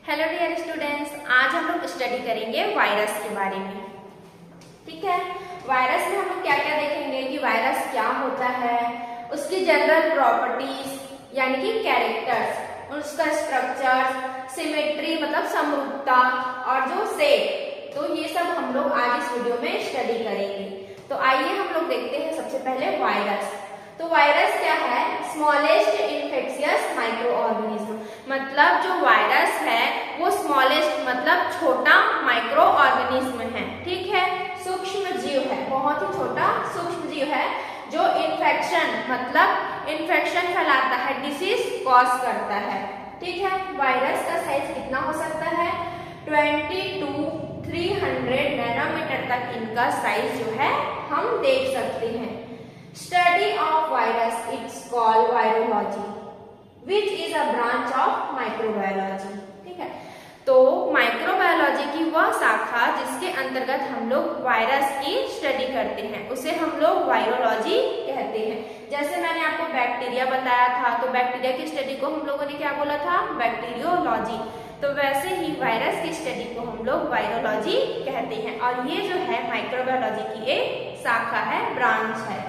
Hello dear students, आज हम लोग स्टडी करेंगे वायरस के बारे में। ठीक है, वायरस में हम लोग क्या क्या देखेंगे कि वायरस क्या होता है, उसकी जनरल प्रॉपर्टीज यानी कि कैरेक्टर्स, उसका स्ट्रक्चर, सिमेट्री मतलब समरूपता और जो शेप, तो ये सब हम लोग आज इस वीडियो में स्टडी करेंगे। तो आइए हम लोग देखते हैं सबसे पहले वायरस। तो वायरस क्या है? स्मॉलेस्ट इन्फेक्शियस माइक्रो ऑर्गेनिज्म, मतलब जो वायरस है वो स्मॉलेस्ट मतलब छोटा माइक्रो ऑर्गेनिज्म है। ठीक है, सूक्ष्म जीव है, बहुत ही छोटा सूक्ष्म जीव है जो इन्फेक्शन मतलब इन्फेक्शन फैलाता है, डिसीज कॉज करता है। ठीक है, वायरस का साइज कितना हो सकता है? 20 to 300 नैनोमीटर तक इनका साइज जो है हम देख सकते हैं। Study of virus it's called virology, which is a branch of microbiology। ठीक है, तो माइक्रोबायोलॉजी की वह शाखा जिसके अंतर्गत हम लोग वायरस की स्टडी करते हैं उसे हम लोग वायरोलॉजी कहते हैं। जैसे मैंने आपको बैक्टीरिया बताया था, तो बैक्टीरिया की स्टडी को हम लोगों ने क्या बोला था? बैक्टीरियोलॉजी। तो वैसे ही वायरस की स्टडी को हम लोग वायरोलॉजी कहते हैं, और ये जो है माइक्रोबायोलॉजी की एक शाखा है, ब्रांच है।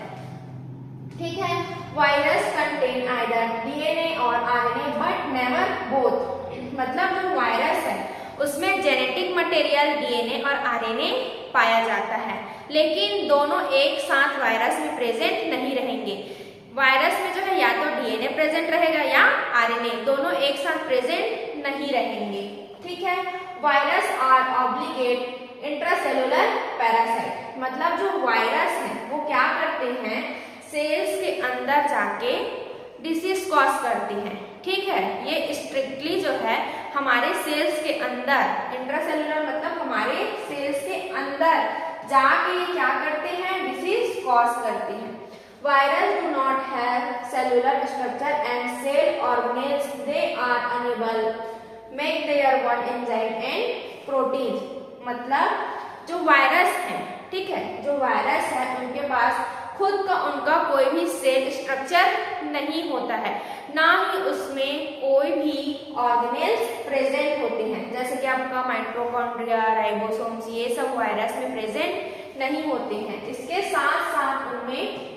ठीक है, वायरस कंटेन आइदर डीएनए और आरएनए बट नेवर बोथ, मतलब जो वायरस है उसमें जेनेटिक मटेरियल डीएनए और आरएनए पाया जाता है, लेकिन दोनों एक साथ वायरस में प्रेजेंट नहीं रहेंगे। वायरस में जो है या तो डीएनए प्रेजेंट रहेगा या आरएनए, दोनों एक साथ प्रेजेंट नहीं रहेंगे। ठीक है, virus are obligate intracellular parasite, मतलब जो वायरस है वो क्या करते हैं? सेल्स के अंदर जाके डिसीज कॉज करती हैं। ठीक है, ये स्ट्रिक्टली जो है हमारे सेल्स के अंदर, इंट्रासेलुलर मतलब हमारे सेल्स के अंदर जाके क्या करते हैं? डिसीज कॉज करते हैं। Virus do not have cellular structure and cell organelles, they are unable make their one enzyme and protein, मतलब जो वायरस है, ठीक है, जो वायरस है उनके पास खुद का उनका कोई भी सेल स्ट्रक्चर नहीं होता है, ना ही उसमें कोई भी ऑर्गेनेल्स प्रेजेंट होते हैं, जैसे कि आपका माइटोकॉन्ड्रिया, राइबोसोम्स, ये सब वायरस में प्रेजेंट नहीं होते हैं। इसके साथ साथ उनमें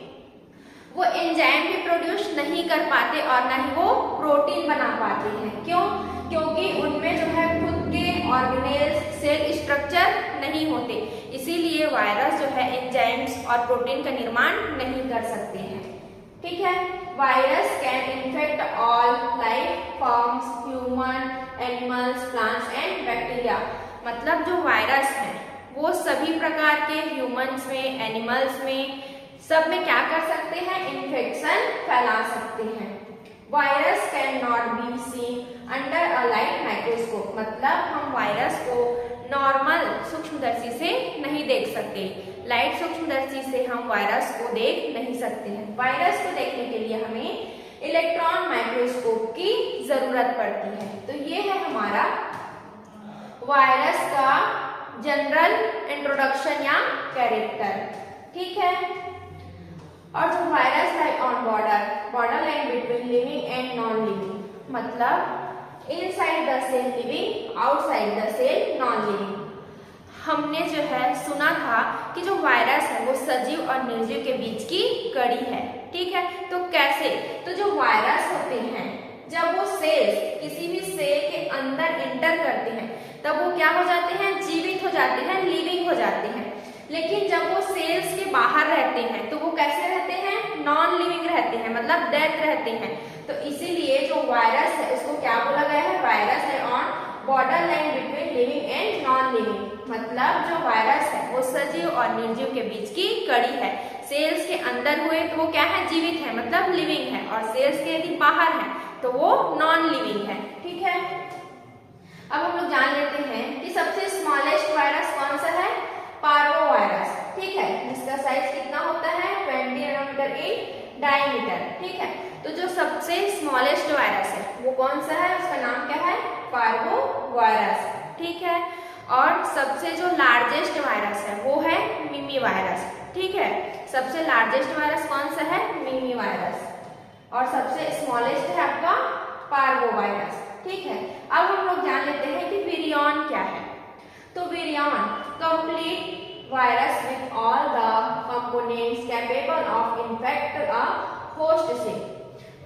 वो एंजाइम भी प्रोड्यूस नहीं कर पाते और ना ही वो प्रोटीन बना पाते हैं। क्यों? क्योंकि उनमें जो है खुद के ऑर्गेनेल्स, सेल स्ट्रक्चर नहीं होते, इसीलिए वायरस जो है एंजाइम्स और प्रोटीन का निर्माण नहीं कर सकते हैं। ठीक है, virus can infect all life forms, human, animals, plants and bacteria, मतलब जो वायरस है वो सभी प्रकार के ह्यूमंस में, एनिमल्स में, सब में क्या कर सकते हैं? इन्फेक्शन फैला सकते हैं। Virus can not be seen under a light microscope, मतलब हम वायरस को नॉर्मल सूक्ष्मदर्शी से नहीं देख सकते, लाइट सूक्ष्मदर्शी से हम वायरस को देख नहीं सकते हैं। वायरस को देखने के लिए हमें इलेक्ट्रॉन माइक्रोस्कोप की जरूरत पड़ती है। तो ये है हमारा वायरस का जनरल इंट्रोडक्शन या कैरेक्टर। ठीक है, और जो virus like on border line between living and non living, मतलब inside the cell living, outside the cell non living. हमने जो है सुना था कि जो वायरस है वो सजीव और निर्जीव के बीच की कड़ी है। ठीक है, तो कैसे? तो जो वायरस होते हैं जब वो सेल्स, किसी भी सेल के अंदर एंटर करते हैं तब वो क्या हो जाते हैं? जीवित हो जाते हैं, लिविंग हो जाते हैं। लेकिन जब वो सेल्स के बाहर रहते हैं तो वो कैसे रहते हैं? नॉन लिविंग रहते हैं, मतलब डेथ रहते हैं। तो इसीलिए जो वायरस है उसको क्या बोला गया है? वायरस है on border line between living and non living, मतलब जो वायरस है वो सजीव और निर्जीव के बीच की कड़ी है। सेल्स के अंदर हुए तो वो क्या है? जीवित है, मतलब लिविंग है, और सेल्स के यदि बाहर है तो वो नॉन लिविंग है। ठीक है, अब हम लोग जान लेते हैं कि सबसे स्मॉलेस्ट वायरस कौन सा है? Parvo virus. ठीक है, जिसका साइज कितना होता है? 20 नैनोमीटर इन डायमीटर। ठीक है, तो जो सबसे स्मॉलेस्ट वायरस है वो कौन सा है? उसका नाम क्या है? Parvo virus. ठीक है, और सबसे जो लार्जेस्ट वायरस है वो है मिमी वायरस। ठीक है, सबसे लार्जेस्ट वायरस कौन सा है? मिमी वायरस, और सबसे स्मॉलेस्ट है आपका पार्वो वायरस। ठीक है, अब हम लोग जान लेते हैं कि विरियॉन क्या है। तो virion complete virus with all the components capable of infect a host cell.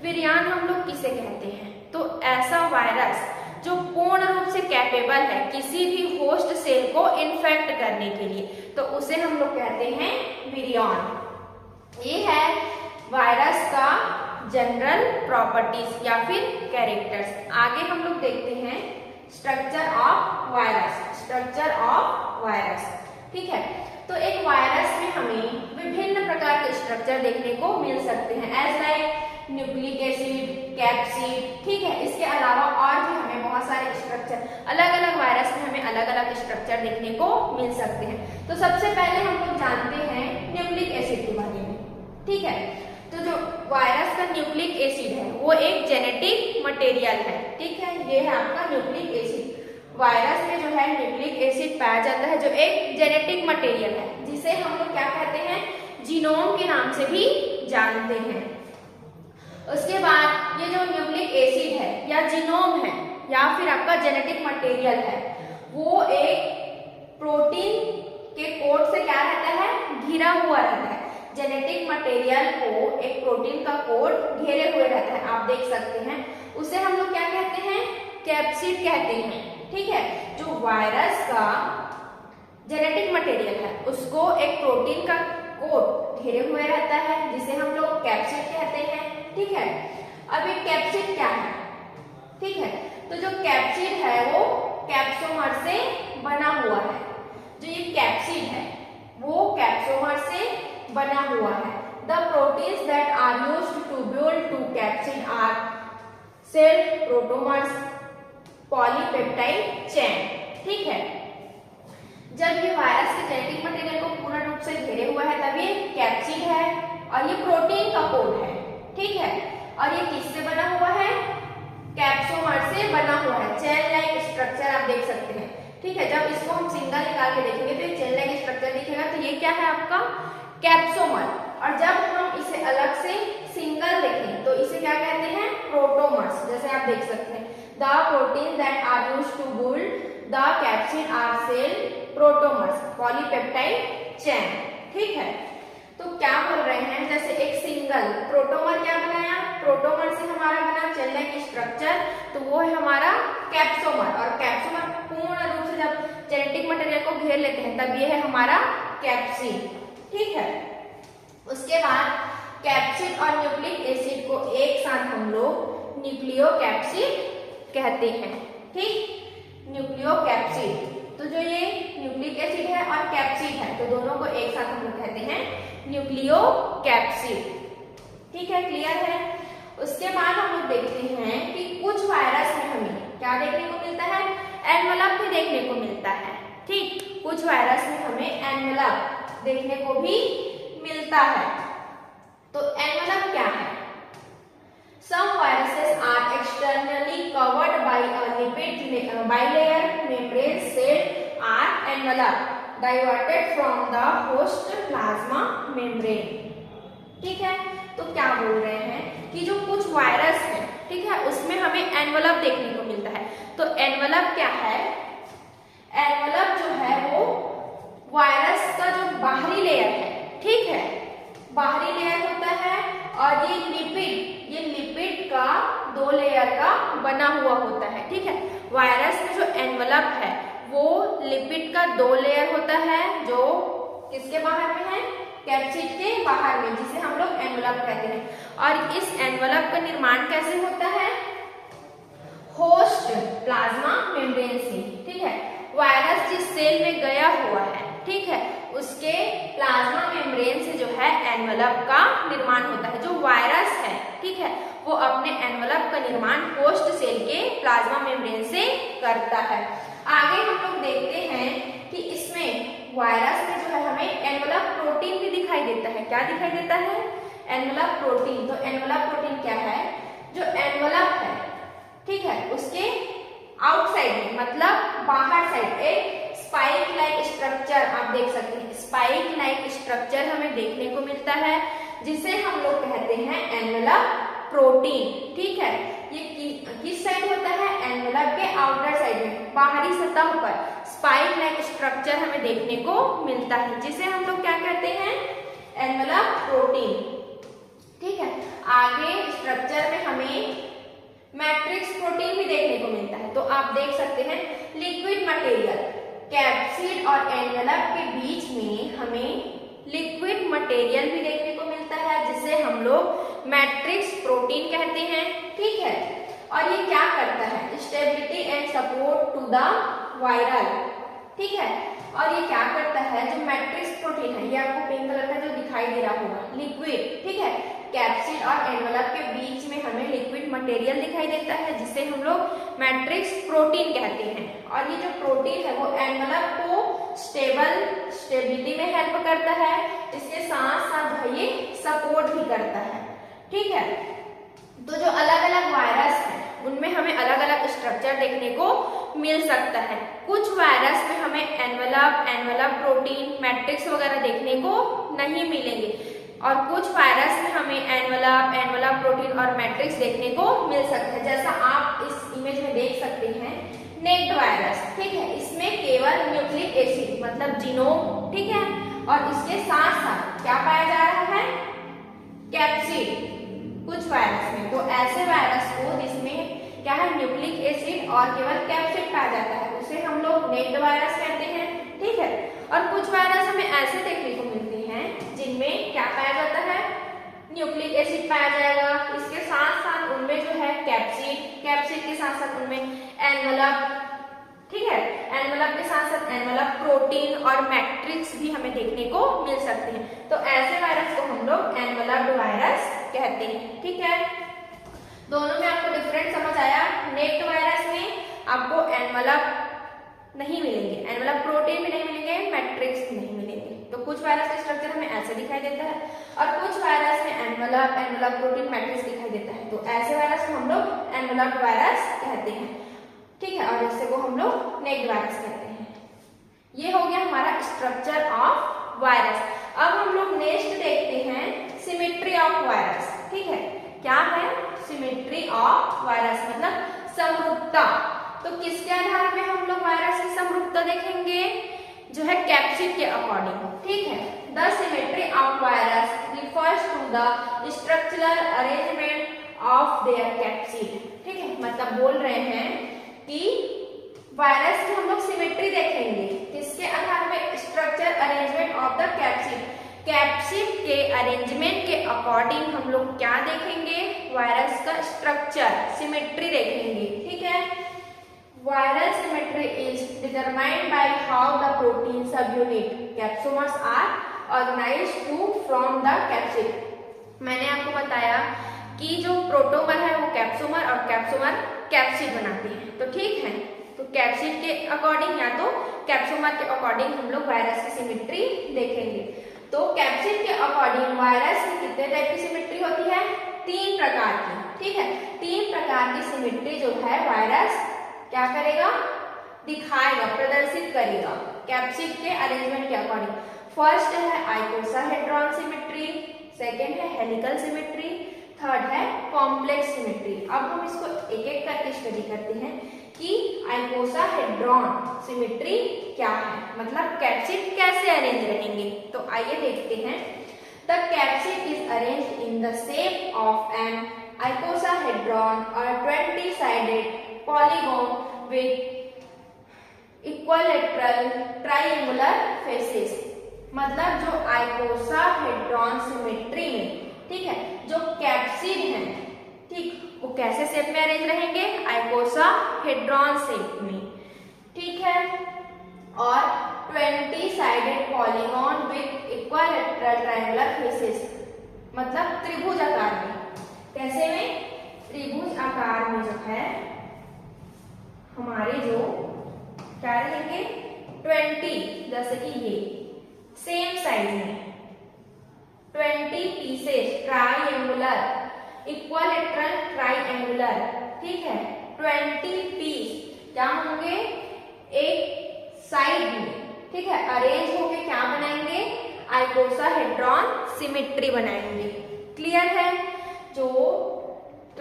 Virion हम लोग किसे कहते हैं? तो ऐसा वायरस जो पूर्ण रूप से कैपेबल है किसी भी होस्ट सेल को इन्फेक्ट करने के लिए, तो उसे हम लोग कहते हैं विरियॉन। ये है वायरस का जनरल प्रॉपर्टीज या फिर कैरेक्टर्स। आगे हम लोग देखते हैं structure of virus. Structure of virus, ठीक है। तो एक वायरस में हमें विभिन्न प्रकार के स्ट्रक्चर देखने को मिल सकते हैं, as like nucleic acid, capsid, ठीक है। इसके अलावा और भी हमें बहुत सारे स्ट्रक्चर, अलग अलग वायरस में हमें अलग अलग स्ट्रक्चर देखने को मिल सकते हैं। तो सबसे पहले हम लोग जानते हैं न्यूक्लिक एसिड के बारे में, ठीक है। तो जो वायरस का न्यूक्लिक एसिड है वो एक जेनेटिक मटेरियल है, ठीक है। ये है आपका न्यूक्लिक एसिड। वायरस में जो है न्यूक्लिक एसिड पाया जाता है जो एक जेनेटिक मटेरियल है, जिसे हम लोग क्या कहते हैं? जीनोम के नाम से भी जानते हैं। उसके बाद ये जो न्यूक्लिक एसिड है या जीनोम है या फिर आपका जेनेटिक मटेरियल है, वो एक प्रोटीन के कोट से क्या रहता है? घिरा हुआ रहता है। जेनेटिक मटेरियल को एक प्रोटीन का कोट घेरे हुए रहता है, आप देख सकते हैं। उसे हम लोग क्या कहते हैं? कैप्सिड कहते हैं, ठीक है। जो वायरस का जेनेटिक मटेरियल है उसको एक प्रोटीन का कोट घेरे हुए रहता है, जिसे हम लोग कैप्सिड कहते हैं, ठीक है। अब ये कैप्सिड क्या है? ठीक है, तो जो कैप्सिड है वो कैप्सोमर से बना हुआ है। जो ये कैप्सिड है वो कैप्सोमर से बना हुआ है। The proteins that are used to build to capsid are cell protomers, polypeptide chain, ठीक है। जब ये वायरस के जेनेटिक मटेरियल को पूर्ण रूप से घेरे हुआ है तब ये कैप्सिड है और ये प्रोटीन का कोट है, ठीक है। और ये किससे बना हुआ है? कैप्सोमर से बना हुआ है। चेन लाइक स्ट्रक्चर आप देख सकते हैं, ठीक है। जब इसको हम सिंगल निकाल के देखेंगे तो ये चेन लाइक स्ट्रक्चर दिखेगा, तो ये क्या है आपका? कैप्सोमर। और जब हम इसे अलग से सिंगल देखें तो इसे क्या कहते हैं? प्रोटोमर्स। जैसे आप देख सकते हैं, the protein that are used to build the capsid are cell protomers, polypeptide chain, ठीक है। तो क्या बोल रहे हैं? जैसे एक सिंगल प्रोटोमर क्या बनाया? प्रोटोमर से हमारा बना चेन लाइक स्ट्रक्चर, तो वो है हमारा कैप्सोमर। और कैप्सोमर पूर्ण रूप से जब जेनेटिक मटेरियल को घेर लेते हैं तब ये है हमारा कैप्सिड, ठीक है। उसके बाद कैप्सिड और न्यूक्लिक एसिड को एक साथ हम लोग न्यूक्लियोकैप्सिड कहते हैं, ठीक। न्यूक्लियोकैप्सिड, तो जो ये न्यूक्लिक एसिड है और कैप्सिड है तो दोनों को एक साथ हम लोग कहते हैं न्यूक्लियोकैप्सिड, ठीक है। क्लियर है? उसके बाद हम लोग देखते हैं कि कुछ वायरस में हमें क्या देखने को मिलता है? एनवेलप भी देखने को मिलता है, ठीक। कुछ वायरस में हमें एनवेलप देखने को भी मिलता है। तो एनवेलप क्या है? Some viruses are externally covered by a lipid bilayer membrane cell are enveloped diverted from the host plasma membrane, ठीक है। तो क्या बोल रहे हैं कि जो कुछ वायरस है, ठीक है, उसमें हमें एनवेलप देखने को मिलता है। तो एनवेलप क्या है? एनवेलप जो है वो वायरस का जो बाहरी लेयर है, ठीक है, बाहरी लेयर होता है और ये लिपिड का 2 लेयर का बना हुआ होता है, ठीक है। वायरस में जो एनवेलप है वो लिपिड का 2 लेयर होता है जो किसके बाहर में है? कैप्सिड के बाहर में, जिसे हम लोग एनवेलप कहते हैं। और इस एनवेलप का निर्माण कैसे होता है? होस्ट प्लाज्मा मेम्ब्रेन से, ठीक है। वायरस जिस सेल में गया हुआ है, ठीक है, उसके प्लाज्मा मेम्ब्रेन से जो है एनवेलप का निर्माण होता है। जो वायरस है, ठीक है, वो अपने एनवेलप का निर्माण होस्ट सेल के प्लाज्मा मेम्ब्रेन से करता है। आगे हम लोग देखते हैं कि इसमें वायरस में जो है हमें एनवेलप प्रोटीन भी दिखाई देता है। क्या दिखाई देता है? Envelope protein. तो एनवेलप प्रोटीन क्या है? जो एनवेलप है, ठीक है, उसके आउटसाइड में मतलब बाहर साइड एक स्पाइक लाइक स्ट्रक्चर आप देख सकते हैं। स्पाइक लाइक स्ट्रक्चर हमें देखने को मिलता है जिसे हम लोग कहते हैं एनवेलप प्रोटीन। ठीक है, ये किस साइड होता है? एनवेलप के आउटर साइड में, बाहरी सतह पर स्पाइक लाइक स्ट्रक्चर हमें देखने को मिलता है, जिसे हम लोग क्या कहते हैं? Envelope protein. ठीक है, आगे स्ट्रक्चर में हमें मैट्रिक्स प्रोटीन भी देखने को मिलता है। तो आप देख सकते हैं लिक्विड मटेरियल, कैप्सिड और एनवेलप के बीच में हमें लिक्विड मटेरियल भी देखने को मिलता है, जिसे हम लोग मैट्रिक्स प्रोटीन कहते हैं। ठीक है, और ये क्या करता है? Stability and support to the viral. ठीक है, और ये क्या करता है? जो मैट्रिक्स प्रोटीन है, ये आपको पिंक कलर का जो दिखाई दे रहा होगा, लिक्विड। ठीक है, कैप्सिड और एनवेलप के बीच में हमें लिक्विड मटेरियल दिखाई देता है, जिसे हम लोग मैट्रिक्स प्रोटीन कहते हैं। और ये जो प्रोटीन है वो एनवेलप को स्टेबिलिटी में हेल्प करता है, इसके साथ साथ ये सपोर्ट भी करता है। ठीक है, तो जो अलग अलग वायरस है उनमें हमें अलग अलग स्ट्रक्चर देखने को मिल सकता है। कुछ वायरस में हमें एनवेलप प्रोटीन, मैट्रिक्स वगैरह देखने को नहीं मिलेंगे, और कुछ वायरस में हमें एनवेलप प्रोटीन और मैट्रिक्स देखने को मिल सकता है। जैसा आप इस इमेज में देख सकते हैं, नेक्ड वायरस। ठीक है, इसमें केवल न्यूक्लिक एसिड मतलब जीनोम, ठीक है, और इसके साथ साथ क्या पाया जा रहा है? कैप्सिड कुछ वायरस में। तो ऐसे वायरस को जिसमें क्या है? न्यूक्लिक एसिड और केवल कैप्सिड पाया जाता है, उसे हम लोग नेक्ड वायरस कहते हैं। ठीक है, और कुछ वायरस हमें ऐसे देखने को मिलते हैं जिनमें क्या पाया जाता है? न्यूक्लिक एसिड पाया जाएगा, इसके साथ साथ उनमें जो है कैप्सिड के साथ साथ उनमें एनवेलप। ठीक है, एनवेलप के साथ साथ एनवेलप प्रोटीन और मैट्रिक्स भी हमें देखने को मिल सकते हैं। तो ऐसे वायरस को हम लोग एनवेलप्ड वायरस कहते हैं। ठीक है, दोनों में आपको डिफरेंट समझ आया? नेक्ड वायरस में आपको एनवेलप नहीं मिलेंगे, एनवेलप प्रोटीन भी नहीं मिलेंगे, मैट्रिक्स भी नहीं मिलेंगे। तो कुछ वायरस का स्ट्रक्चर हमें ऐसे दिखाई देता है, और कुछ वायरस में एनवेलप प्रोटीन, मैट्रिक्स दिखाई देता है। तो ऐसे वायरस को हम लोग एनवेलप्ड वायरस कहते हैं। ठीक है, और इससे को हम लोग नेक्ड वायरस कहते हैं। ये हो गया हमारा स्ट्रक्चर ऑफ वायरस। अब हम लोग नेक्स्ट देखते हैं सिमेट्री ऑफ वायरस। ठीक है, क्या है? सिमेट्री ऑफ वायरस मतलब समरूपता। तो किसके आधार पे हम लोग वायरस की समरूपता देखेंगे? जो है कैप्सिड के अकॉर्डिंग। ठीक है, the symmetry of virus refers to the structural arrangement of their capsid. ठीक है, मतलब बोल रहे हैं कि वायरस की हम लोग सिमेट्री देखेंगे, किसके आधार पे? Structure arrangement of the capsid. Capsid के अरेंजमेंट के अकॉर्डिंग हम लोग क्या देखेंगे? वायरस का स्ट्रक्चर, सिमेट्री देखेंगे। ठीक है, viral symmetry is determined by how the protein subunit capsomers are organised to from the capsid. मैंने आपको बताया कि जो प्रोटोमर है वो कैप्सोमर और कैप्सोमर कैप्सिड बनाते हैं। तो ठीक है, तो कैप्सिड के अकॉर्डिंग या तो कैप्सोमर के अकॉर्डिंग हम लोग वायरस की सिमेट्री देखेंगे। तो कैप्सिड के अकॉर्डिंग वायरस की कितने टाइप की सिमेट्री होती है? 3 प्रकार की। ठीक है, 3 प्रकार की सिमेट्री जो है वायरस क्या करेगा? दिखाएगा, प्रदर्शित करेगा कैप्सिड के अरेंजमेंट के अकॉर्डिंग। फर्स्ट है आइकोसाहेड्रॉन सिमेट्री, सेकेंड है हेलिकल सिमेट्री, थर्ड है कॉम्प्लेक्स सिमेट्री। अब हम इसको एक एक करके स्टडी करते हैं कि आइकोसाहेड्रॉन सिमेट्री क्या है, मतलब कैप्सिड कैसे अरेंज रहेंगे। तो आइए देखते हैं। The capsid is arranged in the shape of an icosahedron और 20-sided polygon with equilateral triangular faces। मतलब जो आइकोसाहेड्रॉन सिमेट्री में, ठीक है, जो कैप्सिड है, ठीक, वो कैसे शेप में अरेंज रहेंगे? आइकोसाहेड्रॉन शेप में। ठीक है, और 20-sided polygon with equilateral triangular faces, मतलब त्रिभुज आकार में। कैसे में? त्रिभुज आकार में जो है हमारे जो क्या रहेंगे? 20, जैसे कि ये सेम साइज में 20 पीसेस ट्राइएंगुलर इक्विलैटरल ट्राइएंगुलर। ठीक है, 20 पीस क्या होंगे? एक साइड में। ठीक है, अरेंज होके क्या बनाएंगे? आइकोसाहेड्रॉन सिमेट्री बनाएंगे। क्लियर है? जो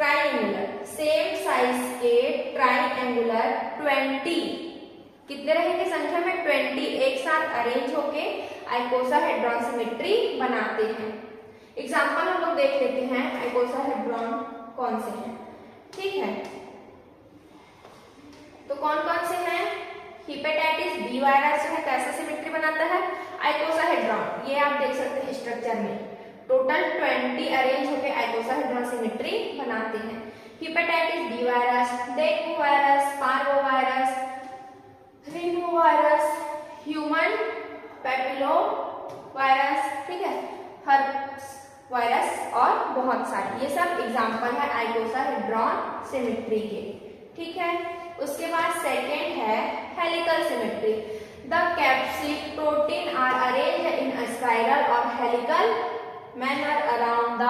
ट्राइंगुलर, सेम साइज के ट्राइंगुलर 20 कितने रहेंगे संख्या में 20 एक साथ अरेंज होके आइकोसाहेड्रॉन सिमेट्री बनाते हैं। एग्जाम्पल हम लोग देख लेते हैं आइकोसाहेड्रॉन कौन से हैं, ठीक है। तो कौन कौन से हैं? हेपेटाइटिस बी वायरस जो है कैसा सिमेट्री बनाता है? आइकोसाहेड्रॉन। ये आप देख सकते हैं स्ट्रक्चर में टोटल 20 अरेंज होकर आइकोसाहेड्रॉन सिमेट्री बनाते हैं। Hepatitis B virus, dengue virus, parvo virus, rhino virus, human papillo virus, ठीक है, हर्प्स वायरस और बहुत सारे, ये सब एग्जाम्पल है आइकोसाहेड्रॉन सिमेट्री के, ठीक है। उसके बाद सेकेंड है helical symmetry. The capsid protein are arranged in a spiral और helical manner around the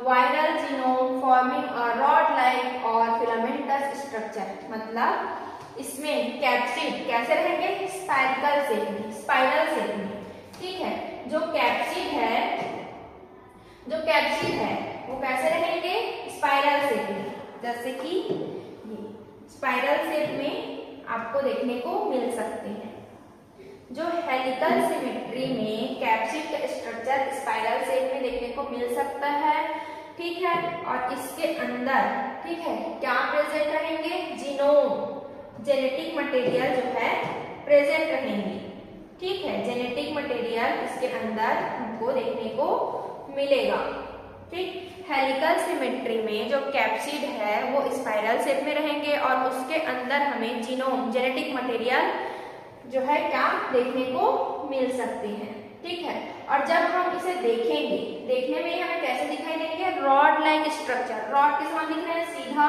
viral genome forming a rod like और फिलामेंटस स्ट्रक्चर। मतलब इसमें कैप्सिड कैसे रहेंगे? स्पाइरल शेप में, स्पाइरल शेप में, ठीक है। जो कैप्सिड है वो कैसे रहेंगे? स्पाइरल शेप में, जैसे कि स्पाइरल शेप में आपको देखने को मिल सकते हैं। जो हेलिकल सिमेट्री में कैप्सिड का स्ट्रक्चर स्पाइरल शेप में देखने को मिल सकता है, ठीक है। और इसके अंदर, ठीक है, क्या प्रेजेंट रहेंगे? जीनोम, जेनेटिक मटेरियल जो है प्रेजेंट रहेंगे, ठीक है। जेनेटिक मटेरियल इसके अंदर हमको देखने को मिलेगा, ठीक। हेलिकल सिमेट्री में जो कैप्सिड है वो स्पाइरल शेप में रहेंगे और उसके अंदर हमें जीनोम, जेनेटिक मटेरियल जो है क्या देखने को मिल सकते हैं, ठीक है। और जब हम इसे देखेंगे, देखने में हमें कैसे दिखाई देंगे? रॉड लाइक स्ट्रक्चर, रॉड के समान दिख रहे हैं सीधा,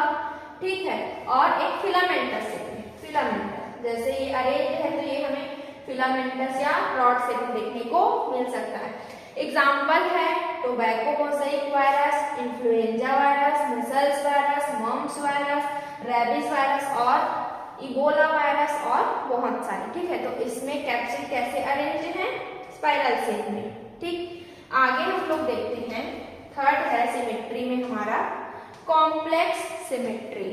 ठीक है। और एक फिलामेंटस शेप में, फिलामेंटस जैसे ये अरेंज है तो ये हमें फिलामेंटस या रॉड शेप में देखने को मिल सकता है। एग्जाम्पल है tobacco mosaic virus, influenza virus, measles virus, mumps virus, rabies virus और इबोला वायरस और बहुत सारे, ठीक है। तो इसमें कैप्सिड कैसे अरेंज है? स्पाइरल शेप में, ठीक। आगे हम लोग देखते हैं थर्ड है सिमेट्री में हमारा कॉम्प्लेक्स सिमेट्री।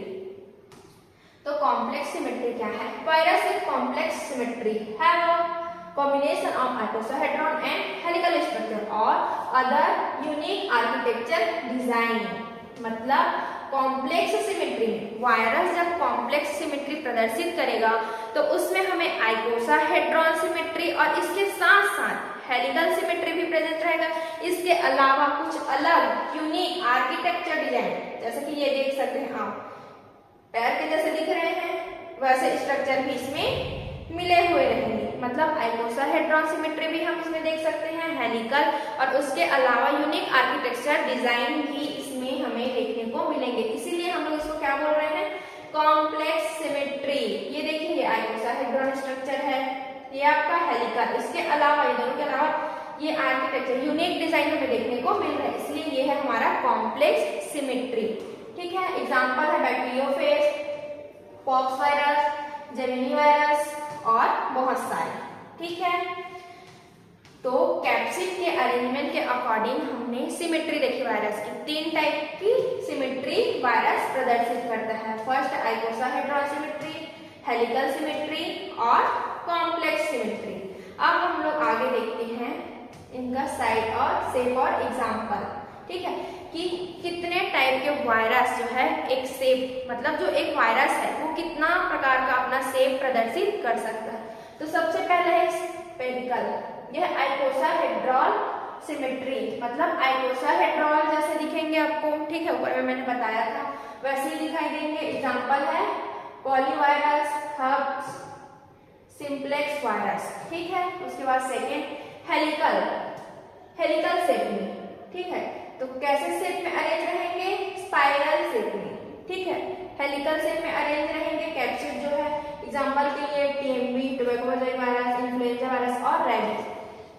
तो कॉम्प्लेक्स सिमेट्री क्या है? Virus with complex symmetry have a combination of icosahedron and helical structure or other unique architecture design। मतलब कॉम्प्लेक्स सिमेट्री में वायरस जब कॉम्प्लेक्स सिमेट्री प्रदर्शित करेगा तो उसमें हमें आइकोसाहेड्रॉन सिमेट्री और इसके साथ साथ हेलिकल सिमेट्री भी प्रेजेंट रहेगा। इसके अलावा कुछ अलग यूनिक आर्किटेक्चर डिजाइन, जैसे कि ये देख सकते हैं आप, पैर के जैसे दिख रहे हैं, वैसे स्ट्रक्चर भी इसमें मिले हुए रहेंगे। मतलब आइकोसाहेड्रॉन सिमेट्री भी हम इसमें देख सकते हैं, हेलिकल और उसके अलावा यूनिक आर्किटेक्चर डिजाइन भी इसमें हमें देखने को मिलेंगे। इसीलिए हम लोग इसको क्या बोल रहे हैं? Complex symmetry. ये देखिए आइकोसाहेड्रॉन स्ट्रक्चर है, ये आपका हेलिकल, इसके अलावा ये दोनों के अलावा ये आर्किटेक्चर यूनिक डिजाइन हमें देखने को मिल रहा है, इसलिए ये है हमारा कॉम्प्लेक्स सिमेट्री, ठीक है। एग्जाम्पल है bacteriophage, pox virus, Gemini virus और बहुत सारे, ठीक है। तो कैप्सिड के अरेंजमेंट के अकॉर्डिंग हमने सिमेट्री देखी वायरस की। 3 टाइप की सिमेट्री वायरस प्रदर्शित करता है। फर्स्ट आइकोसाहेड्रॉन सिमेट्री, हेलिकल सिमेट्री और कॉम्प्लेक्स सिमेट्री। अब हम लोग आगे देखते हैं इनका साइड और शेप और एग्जाम्पल, ठीक है, कि कितने टाइप के वायरस जो है एक शेप, मतलब जो एक वायरस है वो कितना प्रकार का अपना शेप प्रदर्शित कर सकता है। तो सबसे पहले है स्पेरिकल, यह आइकोसाहेड्रॉन सिमेट्री, मतलब आइकोसाहेड्रॉन जैसे दिखेंगे आपको, ठीक है, ऊपर में मैंने बताया था वैसे ही दिखाई देंगे। एग्जाम्पल है पॉलीवायरस, हर्प्स, सिंप्लेक्स वायरस, ठीक है। उसके बाद सेकेंड हेलिकल, हेलिकल शेप में, ठीक है। तो कैसे शेप में अरेंज रहेंगे? स्पाइरल शेप में, ठीक है, हेलिकल शेप में अरेंज रहेंगे कैप्सिड जो है। एग्जाम्पल के लिए TMV, tobacco mosaic virus, influenza virus और रेबीज।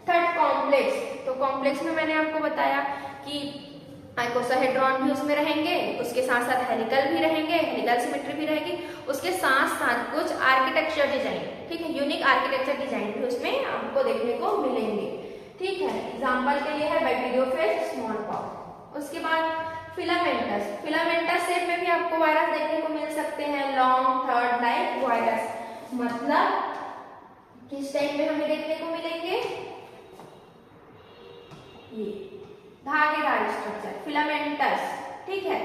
थर्ड कॉम्प्लेक्स, तो कॉम्प्लेक्स में मैंने आपको बताया कि आइकोसाहेड्रॉन भी उसमें रहेंगे, उसके साथ साथ हेलिकल भी रहेंगे, हेलिकल सिमेट्री भी रहेगी, उसके साथ साथ कुछ आर्किटेक्चर डिजाइन, ठीक है, यूनिक आर्किटेक्चर डिजाइन भी उसमें आपको देखने को मिलेंगे, ठीक है। एग्जाम्पल के लिए है बैक्टीरियोफेज, स्मॉल पॉक्स। उसके बाद फिलामेंटस, फिलामेंटस शेप में भी आपको वायरस देखने को मिल सकते हैं। लॉन्ग थर्ड लाइक वायरस, मतलब किस टाइप में हमें देखने को मिलेंगे, ये धागेदार स्ट्रक्चर फिलामेंटस, ठीक है।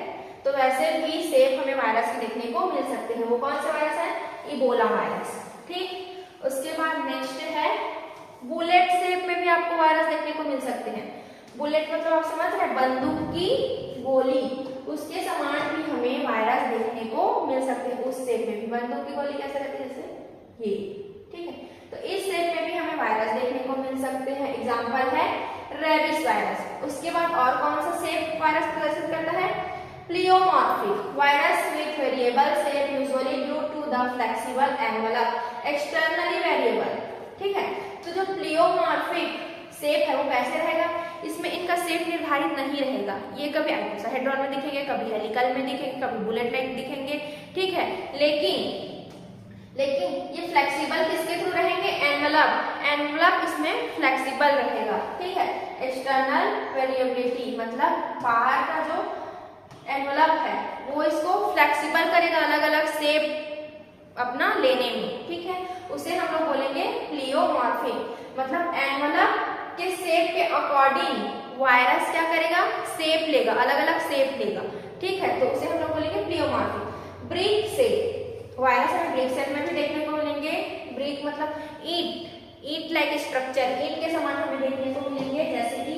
तो वैसे भी शेप हमें वायरस के देखने को मिल सकते हैं। वो कौन सा वायरस है, इबोला वायरस, ठीक। उसके बाद नेक्स्ट है बुलेट शेप में भी आपको वायरस देखने को मिल सकते हैं। बुलेट मतलब आप समझ रहे हैं, बंदूक की गोली, उसके समान भी हमें वायरस देखने को मिल सकते हैं। उस शेप में भी बंदूक की गोली कैसे रहती है, जैसे ये, ठीक है। तो इस शेप में भी हमें वायरस देखने को मिल सकते हैं। एग्जाम्पल है रेबिस वायरस। उसके बाद और कौन सा शेप वायरस प्रदर्शित करता है, pleomorphic virus with variable shape usually due to the flexible envelope externally variable, ठीक है। तो जो प्लियोमॉर्फिक शेप है वो कैसे रहेगा, इसमें इनका शेप निर्धारित नहीं रहेगा। ये कभी आइकोसाहेड्रॉन में दिखेंगे, कभी हेलिकल में दिखेंगे, कभी बुलेट लाइक दिखेंगे, ठीक है। लेकिन ये फ्लेक्सिबल किसके थ्रू रहेंगे, एनवलप, एनवलप इसमें फ्लेक्सिबल रहेगा, ठीक है। एक्सटर्नल वेरिएबिलिटी मतलब बाहर का जो एनवलप है वो इसको फ्लेक्सिबल करेगा अलग अलग शेप अपना लेने में, ठीक है। उसे हम लोग बोलेंगे प्लियोमॉर्फिक, मतलब एनवलप के शेप के अकॉर्डिंग वायरस क्या करेगा, शेप लेगा, अलग अलग शेप लेगा, ठीक है। तो उसे हम लोग बोलेंगे प्लियोमॉर्फिक। ब्रिक शेप वायरस हमें ब्रिक शेप में भी देखने को मिलेंगे। ब्रिक मतलब ईट लाइक स्ट्रक्चर, ईट के समान हमें देखने को मिलेंगे, जैसे कि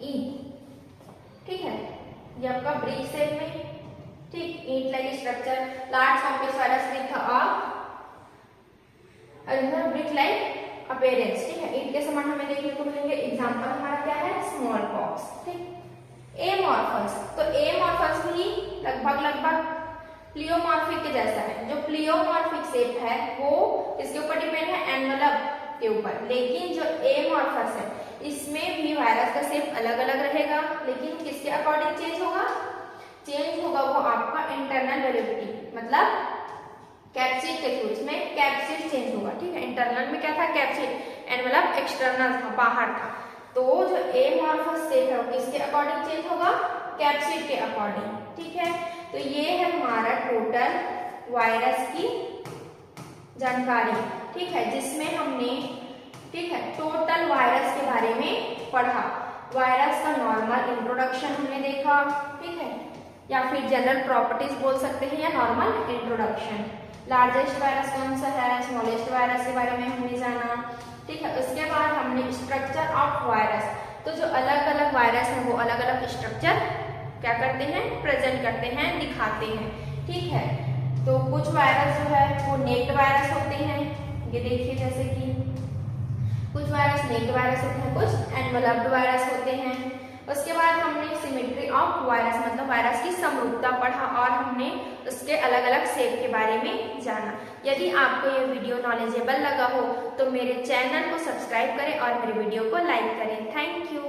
ईट, ठीक है। ये आपका ब्रिक शेप में, ठीक, eat like structure, large complex virus with brick like appearance, ठीक है। ईट के समान हमें देखने को मिलेंगे। एग्जांपल हमारा क्या है, स्मॉल पॉक्स, ठीक। एमॉर्फस, तो एमॉर्फस भी लगभग प्लियोमॉर्फिक के जैसा है। जो प्लियोमॉर्फिक शेप है वो इसके ऊपर डिपेंड है, एनवलप के ऊपर। लेकिन जो एमॉर्फस है इसमें भी वायरस का शेप अलग अलग रहेगा, लेकिन किसके अकॉर्डिंग चेंज होगा, वो आपका इंटरनल वेरिएबिलिटी मतलब कैप्सिड के थ्रू, इसमें कैप्सिड चेंज होगा, ठीक है। इंटरनल में क्या था, कैप्सिड, एनवलप एक्सटर्नल था, बाहर था। तो जो एमॉर्फस शेप है वो किसके अकॉर्डिंग चेंज होगा, कैप्सिड के अकॉर्डिंग, ठीक है। तो ये है हमारा टोटल वायरस की जानकारी, ठीक है, जिसमें हमने, ठीक है, टोटल वायरस के बारे में पढ़ा। वायरस का नॉर्मल इंट्रोडक्शन हमने देखा, ठीक है, या फिर जनरल प्रॉपर्टीज बोल सकते हैं, या नॉर्मल इंट्रोडक्शन। लार्जेस्ट वायरस कौन सा है, स्मॉलेस्ट वायरस के बारे में हमने जाना, ठीक है। उसके बाद हमने स्ट्रक्चर ऑफ वायरस, तो जो अलग अलग वायरस है वो अलग अलग स्ट्रक्चर क्या करते हैं, प्रेजेंट करते हैं, दिखाते हैं, ठीक है। तो कुछ वायरस जो है वो नेक्ड वायरस होते हैं, ये देखिए, जैसे कि कुछ वायरस नेक्ड वायरस होते हैं, कुछ एनवलप्ड वायरस होते हैं। उसके बाद हमने सिमेट्री ऑफ वायरस मतलब वायरस की समरूपता पढ़ा, और हमने उसके अलग अलग शेप के बारे में जाना। यदि आपको ये वीडियो नॉलेजेबल लगा हो तो मेरे चैनल को सब्सक्राइब करें और मेरे वीडियो को लाइक करें। Thank you.